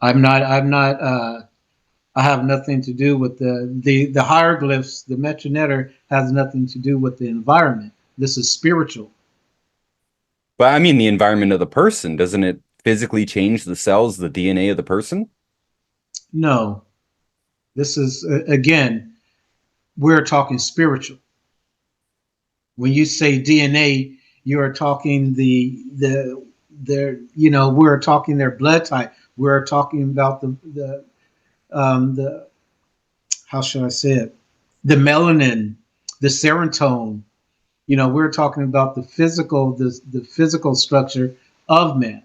I'm not. I have nothing to do with the hieroglyphs. The metronetter has nothing to do with the environment. This is spiritual. But I mean, the environment of the person, doesn't it physically change the cells, the DNA of the person? No, this is again. We're talking spiritual. When you say DNA, you are talking the their we're talking their blood type. We're talking about the how should I say it, the melanin, the serotonin. We're talking about the physical structure of man.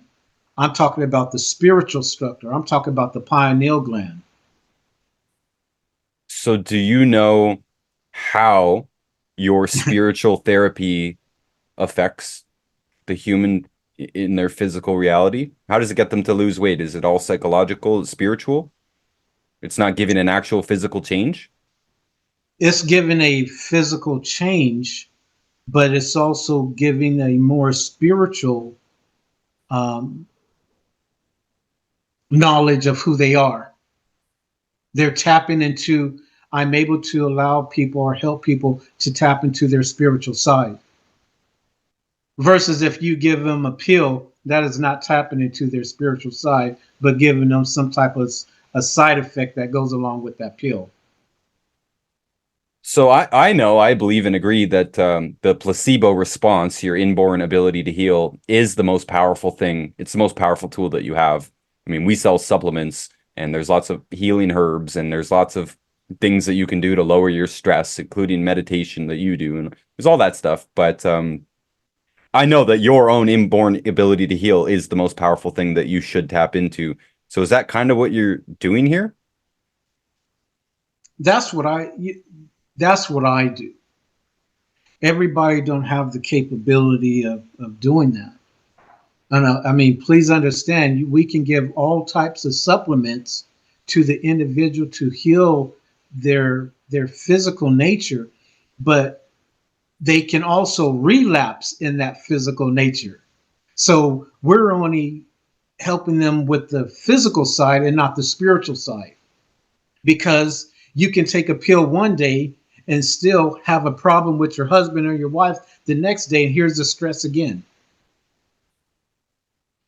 I'm talking about the spiritual structure. I'm talking about the pineal gland. So do you know how your spiritual therapy affects the human in their physical reality? How does it get them to lose weight? Is it all psychological, spiritual? It's not giving an actual physical change? It's giving a physical change, but it's also giving a more spiritual um, knowledge of who they are. They're tapping into, I'm able to allow people or help people to tap into their spiritual side. Versus if you give them a pill, that is not tapping into their spiritual side, but giving them some type of a side effect that goes along with that pill. So I know, I believe and agree that the placebo response, your inborn ability to heal, is the most powerful thing. It's the most powerful tool that you have. I mean, we sell supplements and there's lots of healing herbs and there's lots of things that you can do to lower your stress, including meditation that you do. And there's all that stuff. But I know that your own inborn ability to heal is the most powerful thing that you should tap into. So is that kind of what you're doing here? That's what I that's what I do. Everybody don't have the capability of doing that. And I mean, please understand, we can give all types of supplements to the individual to heal their physical nature, but they can also relapse in that physical nature. So we're only helping them with the physical side and not the spiritual side, because you can take a pill one day and still have a problem with your husband or your wife the next day, and here's the stress again.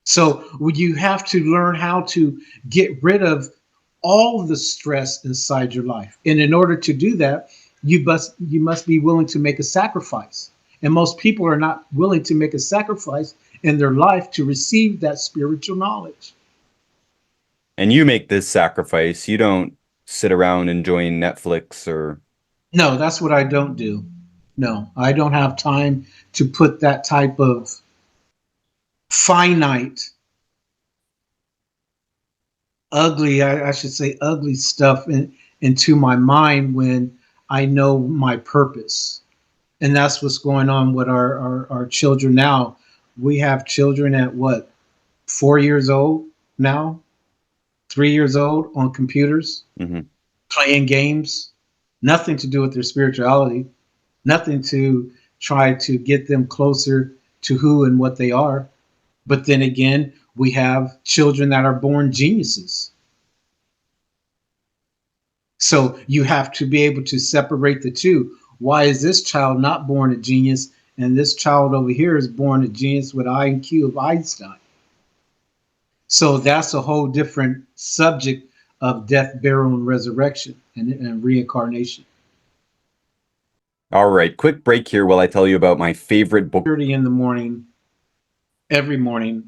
So you have to learn how to get rid of all the stress inside your life. And in order to do that, you must be willing to make a sacrifice. And most people are not willing to make a sacrifice in their life to receive that spiritual knowledge. And you make this sacrifice. You don't sit around enjoying Netflix or No, that's what I don't do. No, I don't have time to put that type of finite, ugly, I should say ugly stuff into my mind when I know my purpose. And that's what's going on with our children now. We have children at what, 4 years old now, 3 years old on computers, Mhm. playing games, nothing to do with their spirituality, nothing to try to get them closer to who and what they are. But then again, we have children that are born geniuses. So you have to be able to separate the two. Why is this child not born a genius and this child over here is born a genius with IQ of Einstein? So that's a whole different subject of death, burial, and resurrection and reincarnation. All right, quick break here while I tell you about my favorite book. 30 in the morning, every morning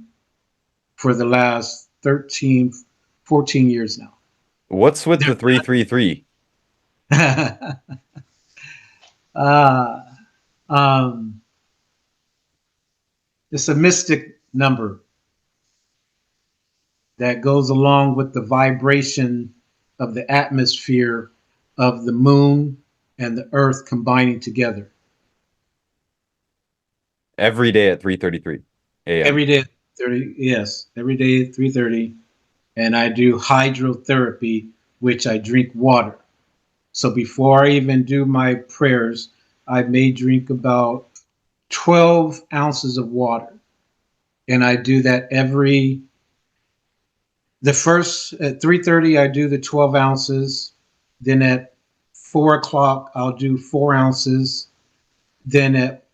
for the last 13, 14 years now. What's with the 333? uh, um, it's a mystic number that goes along with the vibration of the atmosphere of the moon and the earth combining together. Every day at 3:33 a.m. Every day at 30, yes, every day at 3:30, and I do hydrotherapy, which I drink water. So before I even do my prayers, I may drink about 12 ounces of water. And I do that every The first at 3:30, I do the 12 ounces. Then at 4 o'clock, I'll do 4 ounces. Then at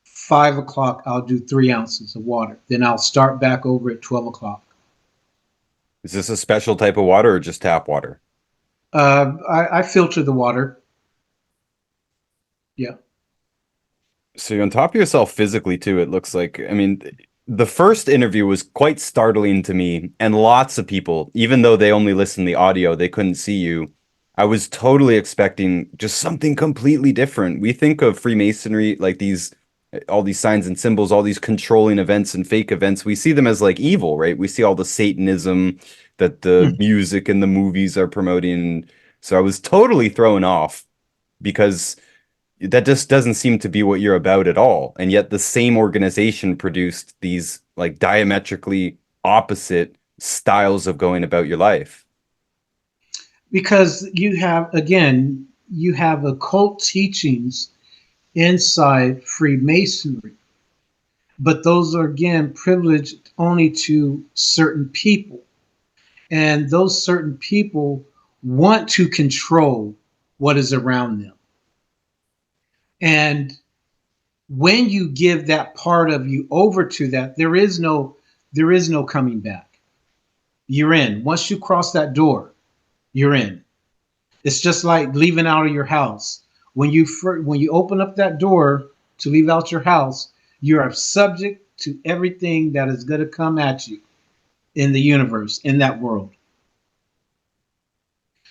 5 o'clock, I'll do 3 ounces of water. Then I'll start back over at 12 o'clock. Is this a special type of water or just tap water? I filter the water. Yeah. So you're on top of yourself physically too, it looks like. I mean, the first interview was quite startling to me, and lots of people, even though they only listened to the audio, they couldn't see you. I was totally expecting just something completely different. We think of Freemasonry like these, all these signs and symbols, all these controlling events and fake events. We see them as like evil, right? We see all the Satanism that the Mm. music and the movies are promoting. So I was totally thrown off because that just doesn't seem to be what you're about at all. And yet the same organization produced these like diametrically opposite styles of going about your life. Because you have, again, you have occult teachings inside Freemasonry, but those are, again, privileged only to certain people. And those certain people want to control what is around them. And when you give that part of you over to that, there is no coming back. You're in. Once you cross that door, you're in. It's just like leaving out of your house. When you open up that door to leave out your house, you are subject to everything that is going to come at you in the universe, in that world.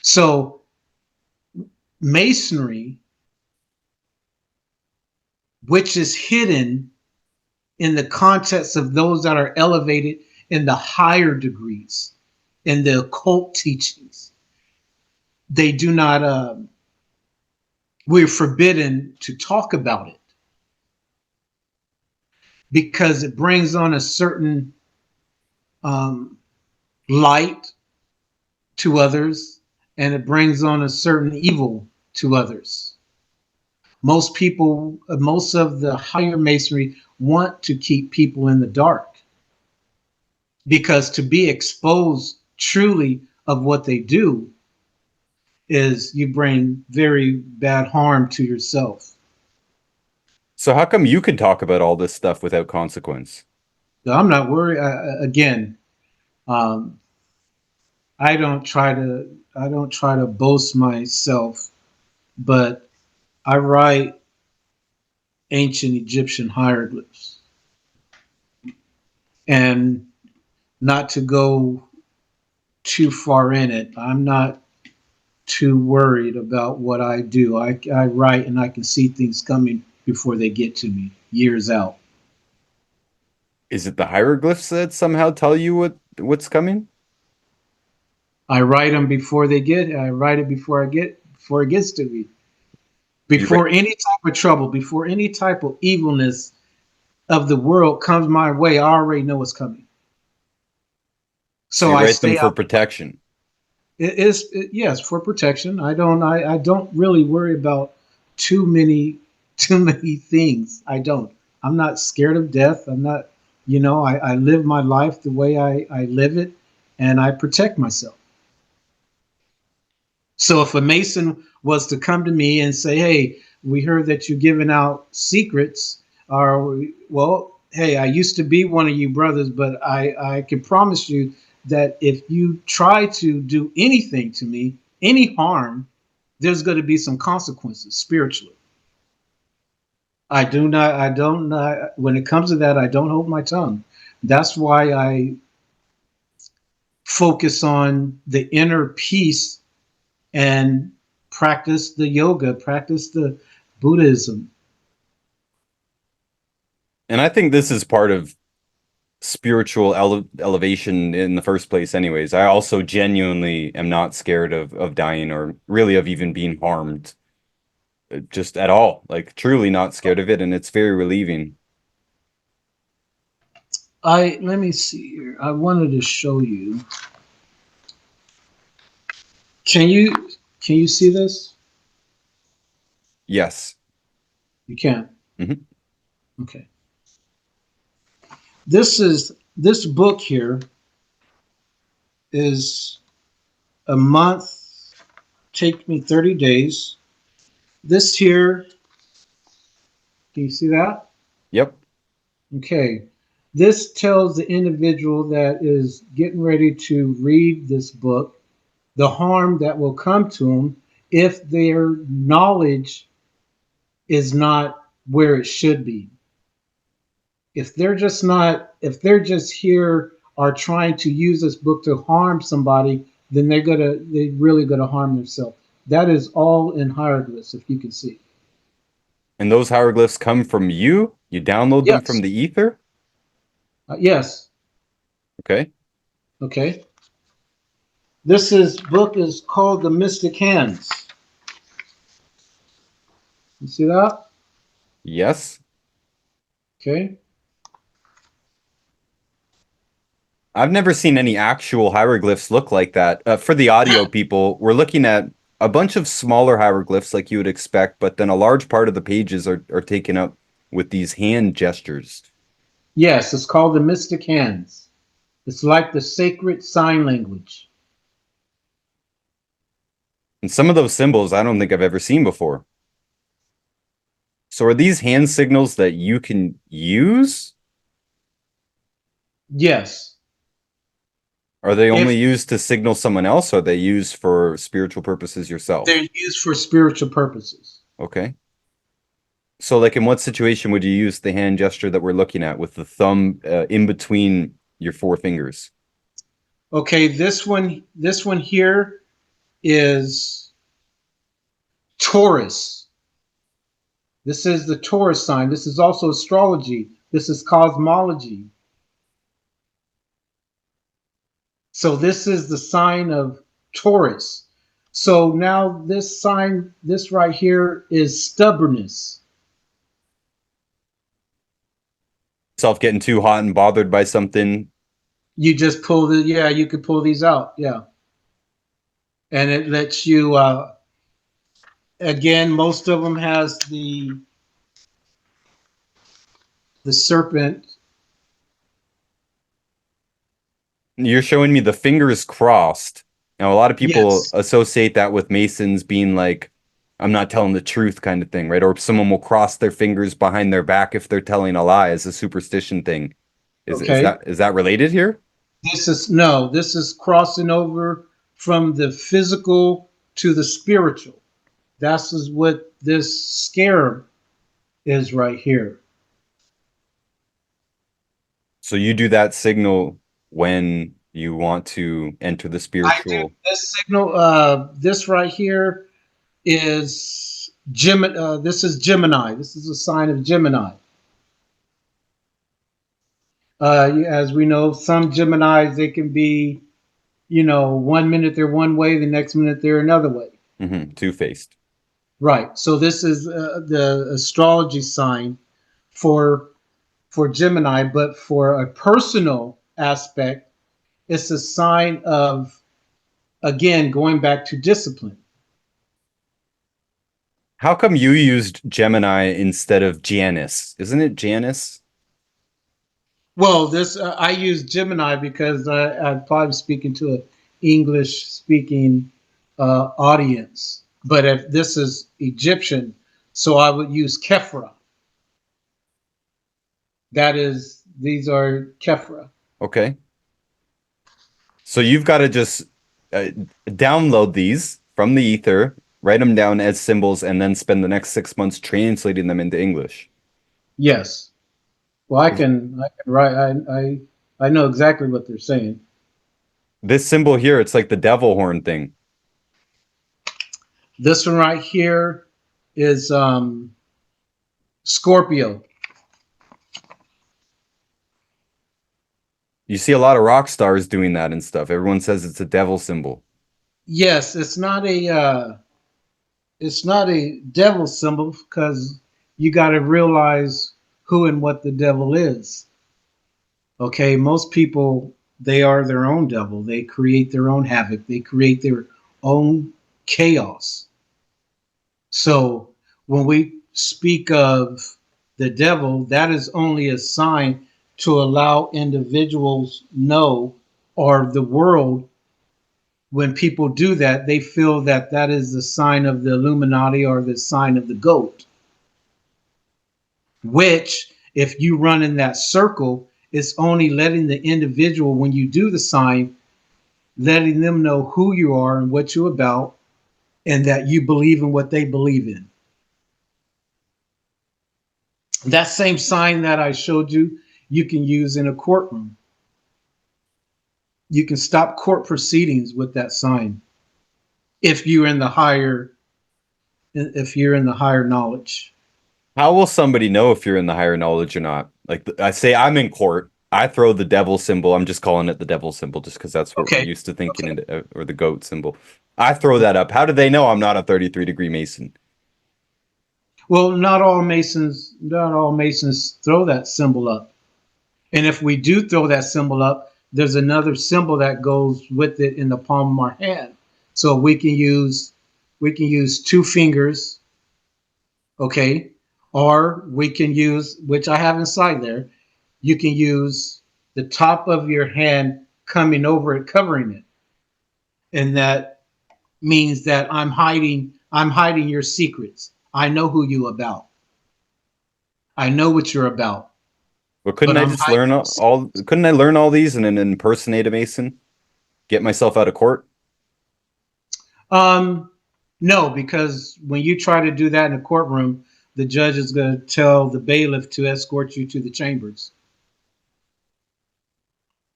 So masonry, which is hidden in the context of those that are elevated in the higher degrees, in the occult teachings, they do not. We're forbidden to talk about it because it brings on a certain um, light to others, and it brings on a certain evil to others. Most of the higher masonry want to keep people in the dark because to be exposed truly of what they do is you bring very bad harm to yourself. So how come you can talk about all this stuff without consequence? So I'm not worried. Again, um, I don't try to boast myself, but I write ancient Egyptian hieroglyphs. And not to go too far in it, I'm not too worried about what I do. I write and I can see things coming before they get to me years out. Is it the hieroglyphs that somehow tell you what's coming? I write them before they get. I write it before it gets to me. You write, Before any type of trouble, before any type of evilness of the world comes my way, I already know what's coming. so So you I write them stay for out. protection. Yes, for protection. I don't really worry about too many too many things. I don't. I'm not scared of death. I'm not. I live my life the way I live it, and I protect myself. So if a Mason was to come to me and say, "Hey, we heard that you're giving out secrets," or well, hey, I used to be one of you brothers, but I can promise you that if you try to do anything to me, any harm, there's going to be some consequences spiritually. I don't when it comes to that, I don't hold my tongue. That's why I focus on the inner peace and practice the yoga, practice the Buddhism. And I think this is part of spiritual elevation in the first place anyways. I also genuinely am not scared of dying or really of even being harmed just at all. Like truly not scared of it, and it's very relieving. I Let me see here. I wanted to show you. Can you see this? Yes. You can. Hmm. Okay. This book here is a month, take me 30 days. This here, can you see that? Yep. Okay. This tells the individual that is getting ready to read this book the harm that will come to them if their knowledge is not where it should be. If they're just here are trying to use this book to harm somebody, then they're really gonna harm themselves. That is all in hieroglyphs, if you can see. And those hieroglyphs come from you? You download them from Yes. the ether? Yes. Okay. Okay. Book is called The Mystic Hands. You see that? Yes. Okay. I've never seen any actual hieroglyphs look like that. For the audio people, we're looking at a bunch of smaller hieroglyphs like you would expect, but then a large part of the pages are taken up with these hand gestures. Yes, it's called The Mystic Hands. It's like the sacred sign language. And some of those symbols I don't think I've ever seen before. So are these hand signals that you can use? Yes. Are they only If used to signal someone else, or are they used for spiritual purposes yourself? they're used for spiritual purposes. Okay. So, like, in what situation would you use the hand gesture that we're looking at with the thumb in between your four fingers? Okay, this one here is Taurus. This is the Taurus sign. This is also astrology. This is cosmology. So this is the sign of Taurus. So now this sign, this right here is stubbornness. Self getting too hot and bothered by something. You just pull you could pull these out. Yeah. And it lets you, again, most of them has the serpent. You're showing me the fingers crossed. Now, a lot of people Yes. associate that with Masons being like, I'm not telling the truth kind of thing, right? Or someone will cross their fingers behind their back if they're telling a lie as a superstition thing. Is Okay. is that related here? This is crossing over from the physical to the spiritual. That's is what this scarab is right here. So you do that signal when you want to enter the I do spiritual. this signal. This right here is Gemini. This is Gemini. This is a sign of Gemini. As we know, some Geminis they can be, 1 minute they're one way, the next minute they're another way. Two-faced. Right. So this is the astrology sign for Gemini, but for a personal aspect, it's a sign of, again, going back to discipline. How come you used Gemini instead of Janus? Isn't it Janus? Well, this I use Gemini because I'm probably speaking to an English speaking audience. But if this is Egyptian, so I would use Kephra. These are Kephra. Okay. So you've got to just download these from the ether, write them down as symbols, and then spend the next 6 months translating them into English. Yes. Well, I can write. I know exactly what they're saying. This symbol here, it's like the devil horn thing. This one right here is Scorpio. You see a lot of rock stars doing that and stuff. Everyone says it's a devil symbol. Yes, it's not a devil symbol because you got to realize who and what the devil is. Okay, most people, they are their own devil. They create their own havoc. They create their own chaos. So when we speak of the devil, that is only a sign to allow individuals know, or the world, when people do that, they feel that that is the sign of the Illuminati or the sign of the goat, which if you run in that circle, it's only letting the individual, when you do the sign, letting them know who you are and what you're about, and that you believe in what they believe in. That same sign that I showed you, you can use in a courtroom. You can stop court proceedings with that sign if you're in the higher knowledge. How will somebody know if you're in the higher knowledge or not? Like, I say I'm in court, I throw the devil symbol. I'm just calling it the devil symbol just because that's what we're Okay. used to thinking, or the goat symbol. I throw that up. How do they know I'm not a 33-degree Mason? Well, not all Masons throw that symbol up. And if we do throw that symbol up, there's another symbol that goes with it in the palm of our hand. So we can use two fingers, okay? Or we can use, which I have inside there, you can use the top of your hand coming over it, covering it. And that means that I'm hiding your secrets. I know who you about. I know what you're about. Well, couldn't But I I'm just learn all? Couldn't I learn all these and then impersonate a Mason? Get myself out of court? No, because when you try to do that in a courtroom, the judge is going to tell the bailiff to escort you to the chambers.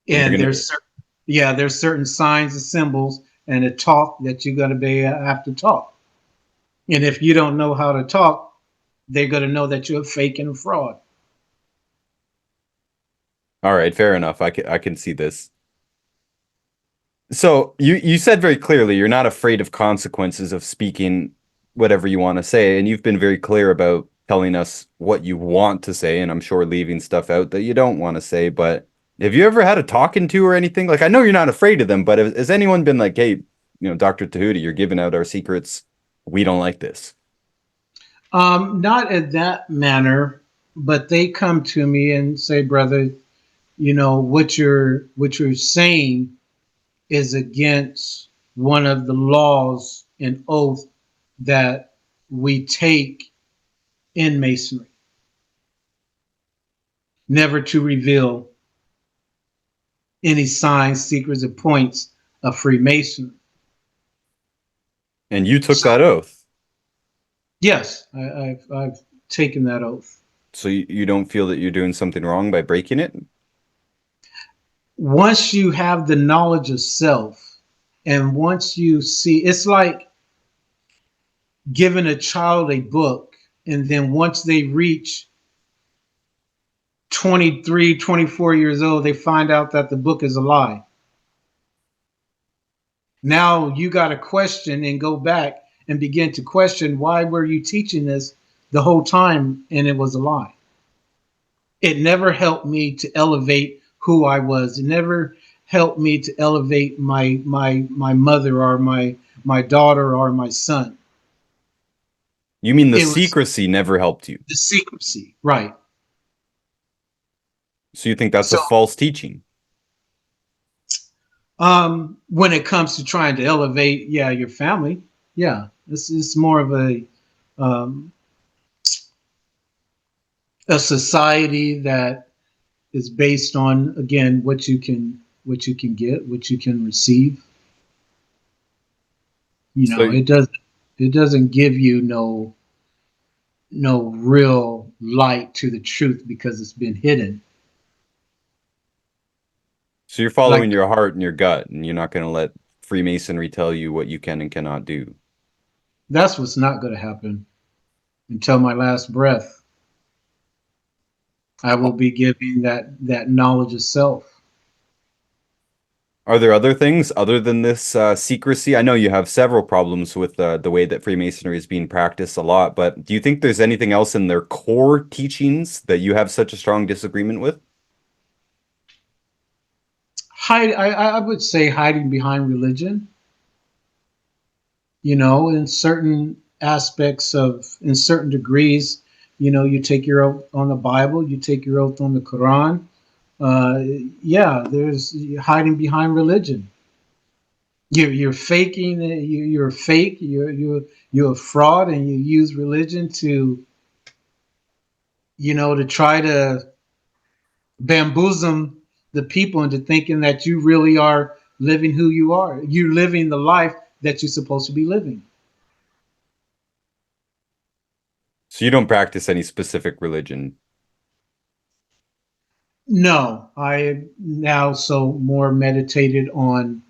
And there's certain signs and symbols and a talk that you're going to have to talk. And if you don't know how to talk, they're going to know that you're a fake and a fraud. All right, fair enough. I can see this. So you said very clearly you're not afraid of consequences of speaking whatever you want to say, and you've been very clear about telling us what you want to say, and I'm sure leaving stuff out that you don't want to say. But have you ever had a talking to or anything? Like, I know you're not afraid of them, but has anyone been like, "Hey, Dr. Tehuti, you're giving out our secrets. We don't like this." Not in that manner, but they come to me and say, brother, what you're saying is against one of the laws and oath that we take in Masonry. Never to reveal any signs, secrets, or points of Freemasonry. And you took that oath. Yes, I've taken that oath. So you don't feel that you're doing something wrong by breaking it? Once you have the knowledge of self, and once you see, it's like giving a child a book, and then once they reach 23, 24 years old, they find out that the book is a lie. Now you got to question and go back and begin to question, why were you teaching this the whole time and it was a lie? It never helped me to elevate who I was. It never helped me to elevate my mother or my daughter or my son. You mean the secrecy never helped you? The secrecy, right. So you think that's a false teaching? When it comes to trying to elevate, your family, this is more of a society that is based on, again, what you can get, what you can receive. It doesn't give you no real light to the truth because it's been hidden. So you're following your heart and your gut, and you're not going to let Freemasonry tell you what you can and cannot do. That's what's not going to happen. Until my last breath, I will be giving that knowledge of self. Are there other things other than this secrecy? I know you have several problems with the way that Freemasonry is being practiced a lot, but do you think there's anything else in their core teachings that you have such a strong disagreement with? I would say hiding behind religion. In certain aspects in certain degrees, you take your oath on the Bible, you take your oath on the Quran. There's hiding behind religion. You're faking it. You're fake. You're a fraud, and you use religion to, to try to bamboozle the people into thinking that you really are living who you are. You're living the life that you're supposed to be living. So you don't practice any specific religion. No, I now so more meditated um,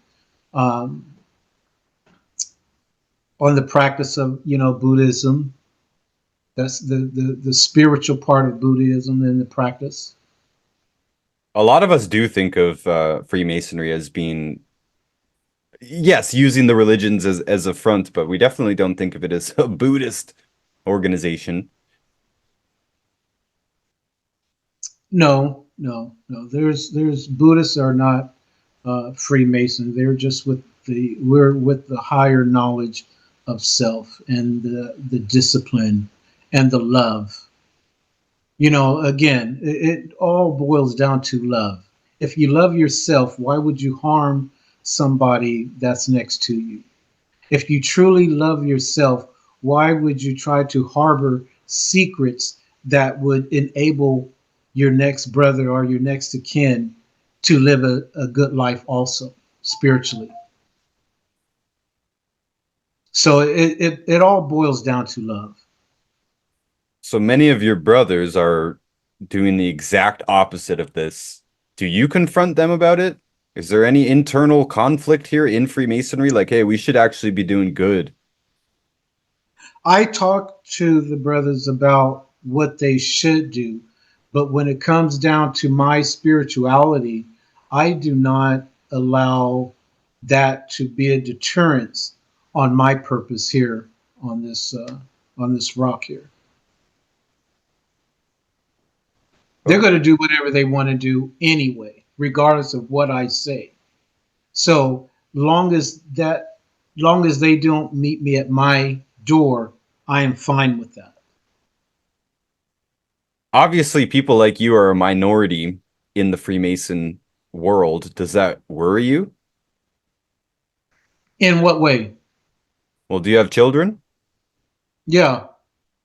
on the practice of Buddhism. That's the spiritual part of Buddhism and the practice. A lot of us do think of Freemasonry as being, yes, using the religions as a front, but we definitely don't think of it as a Buddhist organization. No, no, no. There's Buddhists are not Freemason. They're just we're with the higher knowledge of self and the discipline and the love. Again, it all boils down to love. If you love yourself, why would you harm somebody that's next to you? If you truly love yourself, why would you try to harbor secrets that would enable your next brother or your next of kin to live a good life also spiritually? So it all boils down to love. So many of your brothers are doing the exact opposite of this. Do you confront them about it? Is there any internal conflict here in Freemasonry? Like, hey, we should actually be doing good. I talk to the brothers about what they should do, but when it comes down to my spirituality, I do not allow that to be a deterrence on my purpose here on this rock here. They're going to do whatever they want to do anyway, regardless of what I say. So long as they don't meet me at my door, I am fine with that. Obviously, people like you are a minority in the Freemason world. Does that worry you? In what way? Well, do you have children? Yeah.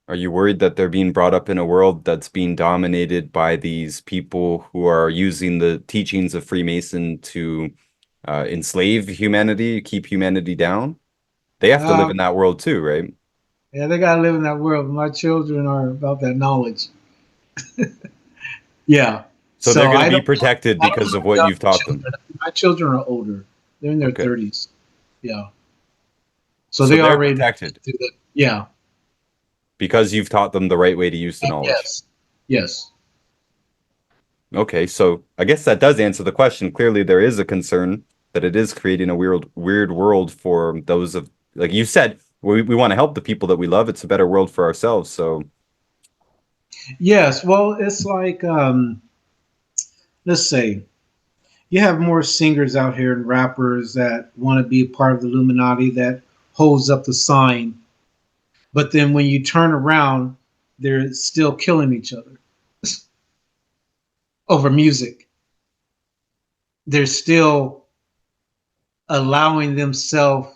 Are you worried that they're being brought up in a world that's being dominated by these people who are using the teachings of Freemason to enslave humanity, keep humanity down? They have to live in Um, that world too, right? yeah, they gotta live in that world. My children are about that knowledge. Yeah. So they're So going to be protected I don't because have of what young you've taught them. children. My children are older. They're in their Okay. 30s. Yeah. So So they they're already protected do that. Yeah. because you've taught them the right way to use the knowledge. Yes. Yes. Okay, so I guess that does answer the question. Clearly, there is a concern that it is creating a weird world for those of, like you said, we want to help the people that we love. It's a better world for ourselves. So, Yes. Well, it's like let's say you have more singers out here and rappers that want to be a part of the Illuminati that holds up the sign, but then when you turn around, they're still killing each other over music. They're still allowing themselves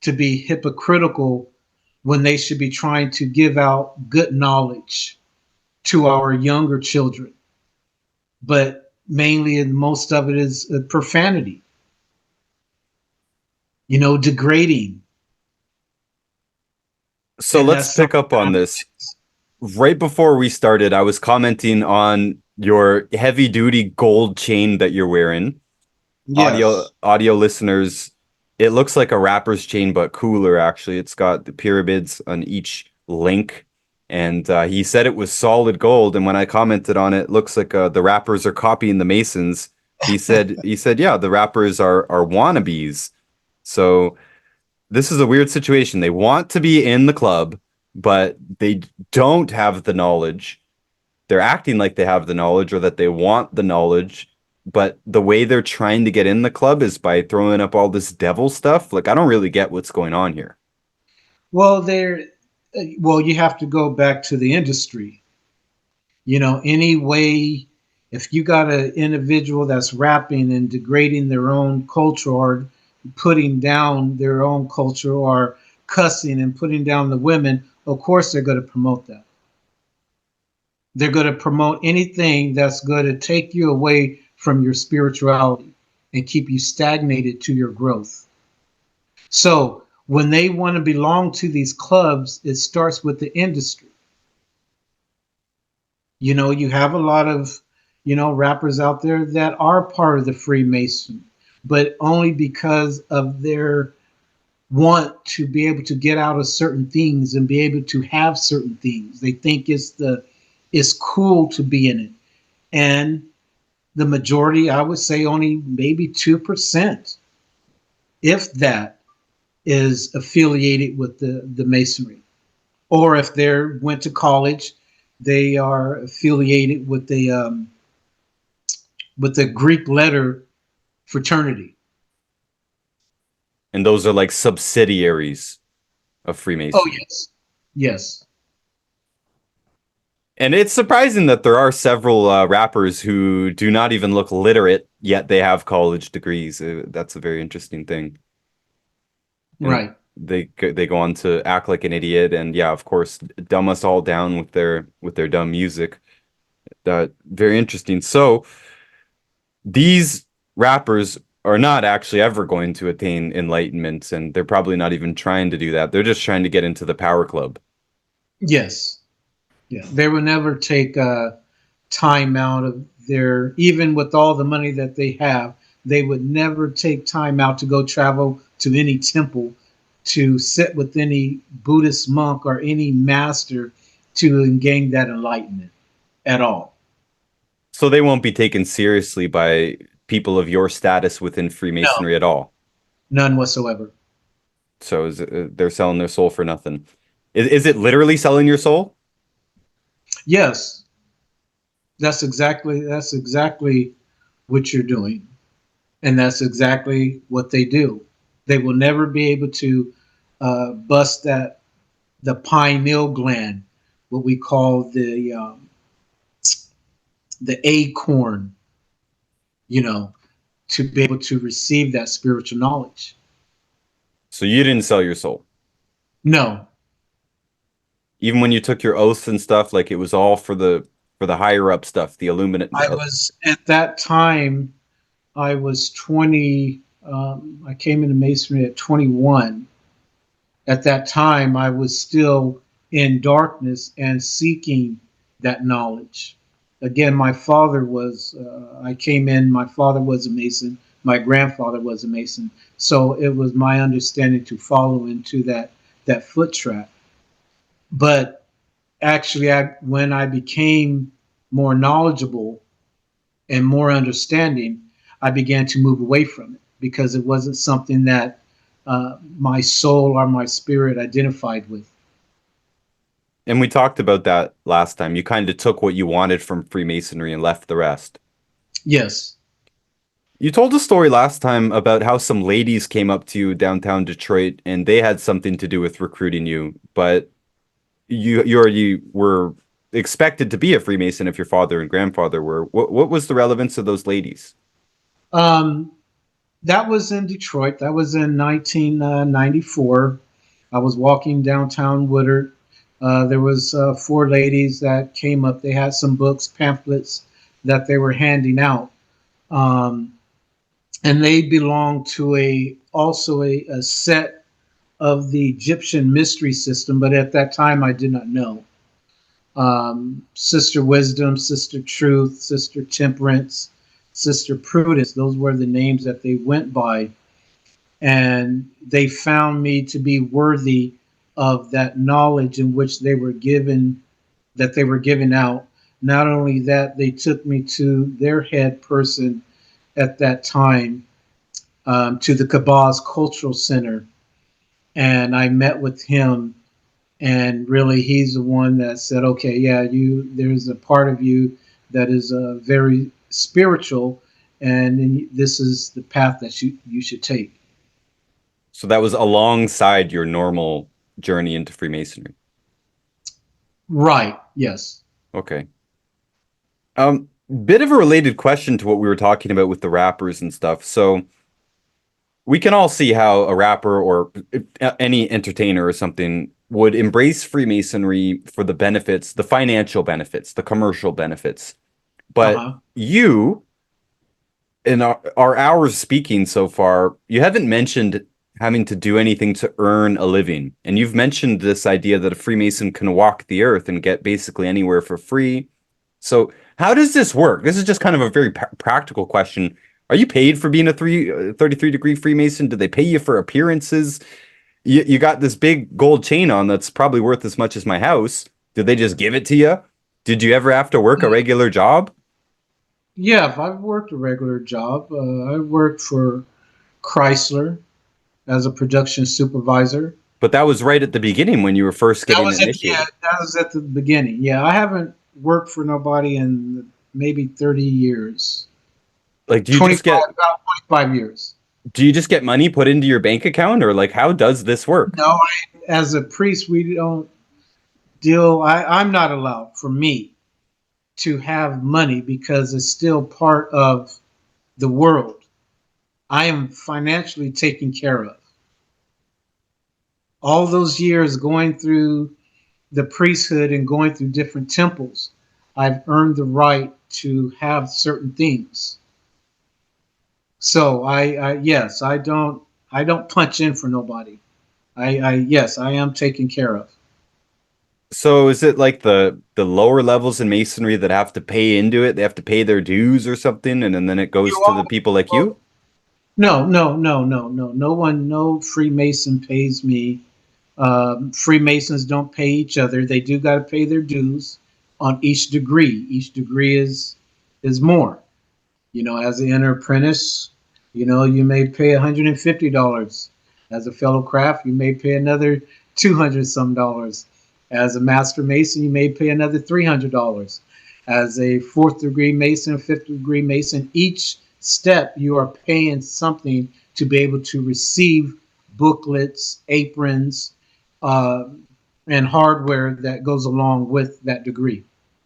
to be hypocritical when they should be trying to give out good knowledge to our younger children. But mainly, and most of it is profanity, degrading. so And let's that's pick something up that on this. Right before we started, I was commenting on your heavy duty gold chain that you're wearing. Audio yes. audio listeners, it looks like a rapper's chain, but cooler actually. It's got the pyramids on each link, and he said it was solid gold. And when I commented on it, looks like the rappers are copying the Masons. He said, yeah, the rappers are wannabes. So this is a weird situation. They want to be in the club, but they don't have the knowledge. They're acting like they have the knowledge or that they want the knowledge, but the way they're trying to get in the club is by throwing up all this devil stuff. Like, I don't really get what's going on here. Well, you have to go back to the industry. Any way, if you got an individual that's rapping and degrading their own culture or putting down their own culture or cussing and putting down the women, of course they're going to promote that. They're going to promote anything that's going to take you away from your spirituality and keep you stagnated to your growth. So when they want to belong to these clubs, it starts with the industry. You know, you have a lot of, rappers out there that are part of the Freemason, but only because of their want to be able to get out of certain things and be able to have certain things. They think it's cool to be in it. And the majority, I would say only maybe 2%, if that, is affiliated with the Masonry. Or if they went to college, they are affiliated with the Greek letter fraternity. And those are like subsidiaries of Oh Freemasonry. yes, yes, And it's surprising that there are several rappers who do not even look literate, yet they have college degrees. That's a very interesting thing. And right. they go on to act like an idiot, and yeah, of course, dumb us all down with their dumb music. That very interesting. So these rappers are not actually ever going to attain enlightenment, and they're probably not even trying to do that. They're just trying to get into the power club. Yes, yeah. They would never take time out of their, even with all the money that they have, they would never take time out to go travel to any temple, to sit with any Buddhist monk or any master to gain that enlightenment at all. So they won't be taken seriously by people of your status within No, Freemasonry at all. none whatsoever. So they're selling their soul for nothing. Is it literally selling your soul? Yes, that's exactly what you're doing, and that's exactly what they do. They will never be able to bust the pineal gland, what we call the acorn, you know, to be able to receive that spiritual knowledge. So you didn't sell your soul. No, Even when you took your oaths and stuff, like it was all for the higher up stuff, the illuminate. I was at that time. I was 20. I came into masonry at 21. At that time, I was still in darkness and seeking that knowledge. Again, my father was, I came in, my father was a Mason, my grandfather was a Mason. So it was my understanding to follow into that foot trap. But actually, when I became more knowledgeable and more understanding, I began to move away from it because it wasn't something that my soul or my spirit identified with. And we talked about that last time. You kind of took what you wanted from Freemasonry and left the rest. Yes. You told a story last time about how some ladies came up to you downtown Detroit and they had something to do with recruiting you, but you already were expected to be a Freemason if your father and grandfather were. What was the relevance of those ladies? Um, that was in Detroit. That was in 1994. I was walking downtown Woodard. There was four ladies that came up. They had some books, pamphlets that they were handing out. Um, and they belonged to a set of the Egyptian mystery system, but at that time I did not know. Sister Wisdom, Sister Truth, Sister Temperance, Sister Prudence. Those were the names that they went by. And they found me to be worthy of that knowledge in which they were giving out. Not only that, they took me to their head person at that time, to the Kabbal's Cultural Center, and I met with him. And really, he's the one that said, "Okay, yeah, there's a part of you that is very spiritual, and this is the path that you should take." So that was alongside your normal journey into Freemasonry. Right. Yes. Okay. Bit of a related question to what we were talking about with the rappers and stuff. So we can all see how a rapper or any entertainer or something would embrace Freemasonry for the benefits, the financial benefits, the commercial benefits. But Uh-huh. you, in our hours speaking so far, you haven't mentioned having to do anything to earn a living. And you've mentioned this idea that a Freemason can walk the earth and get basically anywhere for free. So how does this work? This is just kind of a very practical question. Are you paid for being a 33-degree Freemason? Do they pay you for appearances? You got this big gold chain on that's probably worth as much as my house. Did they just give it to you? Did you ever have to work a regular job? Yeah, I've worked a regular job. I worked for Chrysler as a production supervisor. But that was right at the beginning when you were first That getting was at yeah, initiated. that was at the beginning. Yeah, I haven't worked for nobody in maybe 30 years. Like, 25, about 25 years. do you just get money put into your bank account, or like how does this work? No, as a priest, we don't deal. I'm not allowed, for me, to have money because it's still part of the world. I am financially taken care of. All those years going through the priesthood and going through different temples, I've earned the right to have certain things. So yes, I don't punch in for nobody. Yes, I am taken care of. So is it like the lower levels in masonry that have to pay into it? They have to pay their dues or something, and then it goes You to the people like all, you? no, no, no, no, no. No one, no Freemason pays me. Freemasons don't pay each other. They do got to pay their dues on each degree. Each degree is more. You know, as an inner apprentice, you know, you may pay $150. As a fellow craft, you may pay another 200 some dollars. As a master mason, you may pay another $300. As a fourth degree mason, fifth degree mason, each step you are paying something to be able to receive booklets, aprons, uh, and hardware that goes along with that degree.